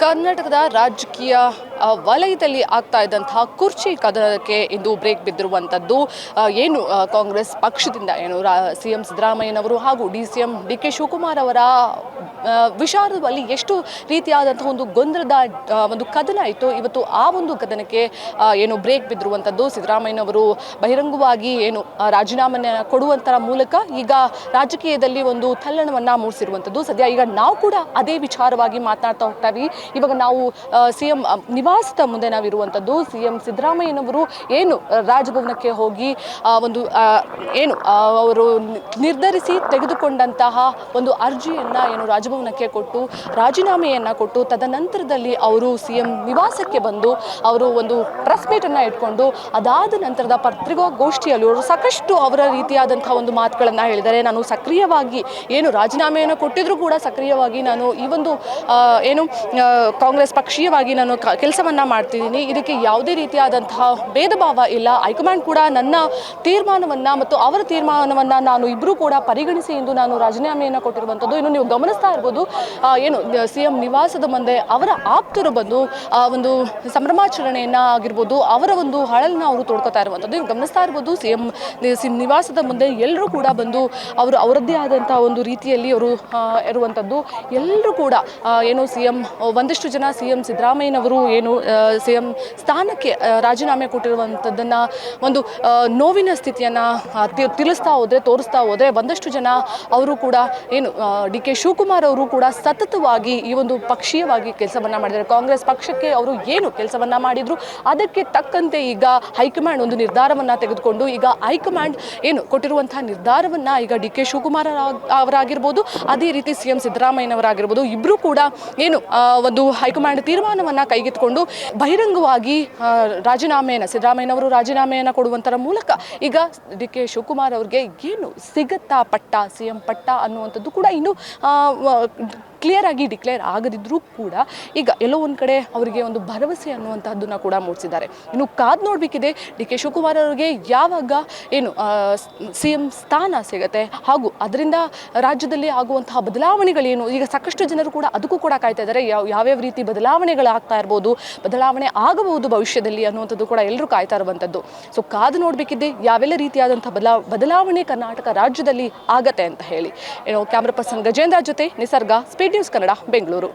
ಕರ್ನಾಟಕದ ರಾಜಕೀಯ ವಲಯದಲ್ಲಿ ಆಗ್ತಾ ಇದ್ದಂತಹ ಕುರ್ಚಿ ಕದನಕ್ಕೆ ಇಂದು ಬ್ರೇಕ್ ಬಿದ್ದಿರುವಂಥದ್ದು ಏನು ಕಾಂಗ್ರೆಸ್ ಪಕ್ಷದಿಂದ ಏನು ಸಿಎಂ ಸಿದ್ದರಾಮಯ್ಯನವರು ಹಾಗೂ ಡಿಸಿಎಂ ಡಿ.ಕೆ. ಶಿವಕುಮಾರ್ ಅವರ ವಿಚಾರದಲ್ಲಿ ಎಷ್ಟು ರೀತಿಯಾದಂತಹ ಒಂದು ಗೊಂದಲದ ಒಂದು ಕದನ ಇತ್ತು. ಇವತ್ತು ಆ ಒಂದು ಕದನಕ್ಕೆ ಏನು ಬ್ರೇಕ್ ಬಿದ್ದಿರುವಂಥದ್ದು. ಸಿದ್ದರಾಮಯ್ಯನವರು ಬಹಿರಂಗವಾಗಿ ಏನು ರಾಜೀನಾಮೆಯನ್ನು ಕೊಡುವಂತರ ಮೂಲಕ ಈಗ ರಾಜಕೀಯದಲ್ಲಿ ಒಂದು ತಲ್ಲಣವನ್ನು ಮೂಡಿಸಿರುವಂಥದ್ದು. ಸದ್ಯ ಈಗ ನಾವು ಕೂಡ ಅದೇ ವಿಚಾರವಾಗಿ ಮಾತನಾಡ್ತಾ ಹೋಗ್ತೀವಿ. ಇವಾಗ ನಾವು ಸಿಎಂ ನಿವಾಸದ ಮುಂದೆ ನಾವಿರುವಂಥದ್ದು. ಸಿಎಂ ಸಿದ್ದರಾಮಯ್ಯನವರು ಏನು ರಾಜಭವನಕ್ಕೆ ಹೋಗಿ ಒಂದು ಏನು ಅವರು ನಿರ್ಧರಿಸಿ ತೆಗೆದುಕೊಂಡಂತಹ ಒಂದು ಅರ್ಜಿಯನ್ನು ಏನು ರಾಜಭವನಕ್ಕೆ ಕೊಟ್ಟು ರಾಜೀನಾಮೆಯನ್ನು ಕೊಟ್ಟು ತದನಂತರದಲ್ಲಿ ಅವರು ಸಿಎಂ ನಿವಾಸಕ್ಕೆ ಬಂದು ಅವರು ಒಂದು ಪ್ರೆಸ್ ಮೀಟನ್ನು ಇಟ್ಕೊಂಡು ಅದಾದ ನಂತರದ ಪತ್ರಿಕಾಗೋಷ್ಠಿಯಲ್ಲಿ ಅವರು ಸಾಕಷ್ಟು ಅವರ ರೀತಿಯಾದಂತಹ ಒಂದು ಮಾತುಗಳನ್ನು ಹೇಳಿದ್ದಾರೆ. ನಾನು ಸಕ್ರಿಯವಾಗಿ ಏನು ರಾಜೀನಾಮೆಯನ್ನು ಕೊಟ್ಟಿದ್ರು ಕೂಡ ಸಕ್ರಿಯವಾಗಿ ನಾನು ಈ ಒಂದು ಏನು ಕಾಂಗ್ರೆಸ್ ಪಕ್ಷೀಯವಾಗಿ ನಾನು ಕೆಲಸವನ್ನು ಮಾಡ್ತಿದ್ದೀನಿ. ಇದಕ್ಕೆ ಯಾವುದೇ ರೀತಿಯಾದಂತಹ ಭೇದ ಭಾವ ಇಲ್ಲ. ಹೈಕಮಾಂಡ್ ಕೂಡ ನನ್ನ ತೀರ್ಮಾನವನ್ನು ಮತ್ತು ಅವರ ತೀರ್ಮಾನವನ್ನು ನಾನು ಇಬ್ಬರೂ ಕೂಡ ಪರಿಗಣಿಸಿ ಎಂದು ನಾನು ರಾಜೀನಾಮೆಯನ್ನು ಕೊಟ್ಟಿರುವಂಥದ್ದು. ಇನ್ನು ನೀವು ಗಮನಿಸ್ತಾ ಇರ್ಬೋದು ಏನು ಸಿಎಂ ನಿವಾಸದ ಮುಂದೆ ಅವರ ಆಪ್ತರು ಬಂದು ಒಂದು ಸಂಭ್ರಮಾಚರಣೆಯನ್ನು ಆಗಿರ್ಬೋದು ಅವರ ಒಂದು ಹಳಲನ್ನ ಅವರು ತೋಡ್ಕೊತಾ ಇರುವಂಥದ್ದು. ನೀವು ಗಮನಿಸ್ತಾ ಇರ್ಬೋದು ಸಿಎಂ ನಿವಾಸದ ಮುಂದೆ ಎಲ್ಲರೂ ಕೂಡ ಬಂದು ಅವರು ಅವರದ್ದೇ ಆದಂಥ ಒಂದು ರೀತಿಯಲ್ಲಿ ಅವರು ಇರುವಂಥದ್ದು. ಎಲ್ಲರೂ ಕೂಡ ಏನು ಸಿಎಂ ಒಂದಷ್ಟು ಜನ ಸಿಎಂ ಸಿದ್ದರಾಮಯ್ಯನವರು ಏನು ಸಿಎಂ ಸ್ಥಾನಕ್ಕೆ ರಾಜೀನಾಮೆ ಕೊಟ್ಟಿರುವಂಥದ್ದನ್ನು ಒಂದು ನೋವಿನ ಸ್ಥಿತಿಯನ್ನು ತಿಳಿಸ್ತಾ ಹೋದರೆ ತೋರಿಸ್ತಾ ಹೋದರೆ ಒಂದಷ್ಟು ಜನ ಅವರು ಕೂಡ ಏನು ಡಿ.ಕೆ. ಶಿವಕುಮಾರ್ ಅವರು ಕೂಡ ಸತತವಾಗಿ ಈ ಒಂದು ಪಕ್ಷೀಯವಾಗಿ ಕೆಲಸವನ್ನು ಮಾಡಿದ್ದಾರೆ. ಕಾಂಗ್ರೆಸ್ ಪಕ್ಷಕ್ಕೆ ಅವರು ಏನು ಕೆಲಸವನ್ನು ಮಾಡಿದ್ರು ಅದಕ್ಕೆ ತಕ್ಕಂತೆ ಈಗ ಹೈಕಮಾಂಡ್ ಒಂದು ನಿರ್ಧಾರವನ್ನು ತೆಗೆದುಕೊಂಡು ಈಗ ಹೈಕಮಾಂಡ್ ಏನು ಕೊಟ್ಟಿರುವಂತಹ ನಿರ್ಧಾರವನ್ನು ಈಗ ಡಿ.ಕೆ. ಶಿವಕುಮಾರ್ ಅವರಾಗಿರ್ಬೋದು ಅದೇ ರೀತಿ ಸಿಎಂ ಸಿದ್ದರಾಮಯ್ಯನವರಾಗಿರ್ಬೋದು ಇಬ್ಬರೂ ಕೂಡ ಏನು ಒಂದು ಹೈಕಮಾಂಡ್ ತೀರ್ಮಾನವನ್ನು ಕೈಗೆತ್ತಿಕೊಂಡು ಬಹಿರಂಗವಾಗಿ ಸಿದ್ದರಾಮಯ್ಯನವರು ರಾಜೀನಾಮೆಯನ್ನು ಕೊಡುವಂಥರ ಮೂಲಕ ಈಗ ಡಿ.ಕೆ. ಶಿವಕುಮಾರ್ ಅವ್ರಿಗೆ ಏನು ಸಿಗತ್ತಾ ಪಟ್ಟ ಸಿಎಂ ಪಟ್ಟ ಅನ್ನುವಂಥದ್ದು ಕೂಡ ಇನ್ನೂ ಕ್ಲಿಯರ್ ಆಗಿ ಡಿಕ್ಲೇರ್ ಆಗದಿದ್ದರೂ ಕೂಡ ಈಗ ಎಲ್ಲೋ ಒಂದು ಕಡೆ ಅವರಿಗೆ ಒಂದು ಭರವಸೆ ಅನ್ನುವಂತಹದ್ದನ್ನು ಕೂಡ ಮೂಡಿಸಿದ್ದಾರೆ. ಇನ್ನು ಕಾದು ನೋಡಬೇಕಿದೆ ಡಿ.ಕೆ. ಶಿವಕುಮಾರ್ ಅವರಿಗೆ ಯಾವಾಗ ಏನು ಸಿಎಂ ಸ್ಥಾನ ಸಿಗುತ್ತೆ ಹಾಗೂ ಅದರಿಂದ ರಾಜ್ಯದಲ್ಲಿ ಆಗುವಂತಹ ಬದಲಾವಣೆಗಳೇನು. ಈಗ ಸಾಕಷ್ಟು ಜನರು ಕೂಡ ಅದಕ್ಕೂ ಕೂಡ ಕಾಯ್ತಾ ಇದ್ದಾರೆ. ಯಾವ್ಯಾವ ರೀತಿ ಬದಲಾವಣೆಗಳಾಗ್ತಾ ಇರ್ಬೋದು, ಬದಲಾವಣೆ ಆಗಬಹುದು ಭವಿಷ್ಯದಲ್ಲಿ ಅನ್ನುವಂಥದ್ದು ಕೂಡ ಎಲ್ಲರೂ ಕಾಯ್ತಾ ಇರುವಂಥದ್ದು. ಸೊ ಕಾದು ನೋಡಬೇಕಿದೆ ಯಾವೆಲ್ಲ ರೀತಿಯಾದಂಥ ಬದಲಾವಣೆ ಕರ್ನಾಟಕ ರಾಜ್ಯದಲ್ಲಿ ಆಗತ್ತೆ ಅಂತ ಹೇಳಿ. ಏನೋ ಕ್ಯಾಮ್ರಾ ಪರ್ಸನ್ ಗಜೇಂದ್ರ ಜೊತೆ ನಿಸರ್ಗ, ಸ್ಪೀಡ್ ನ್ಯೂಸ್ ಕನ್ನಡ, ಬೆಂಗಳೂರು.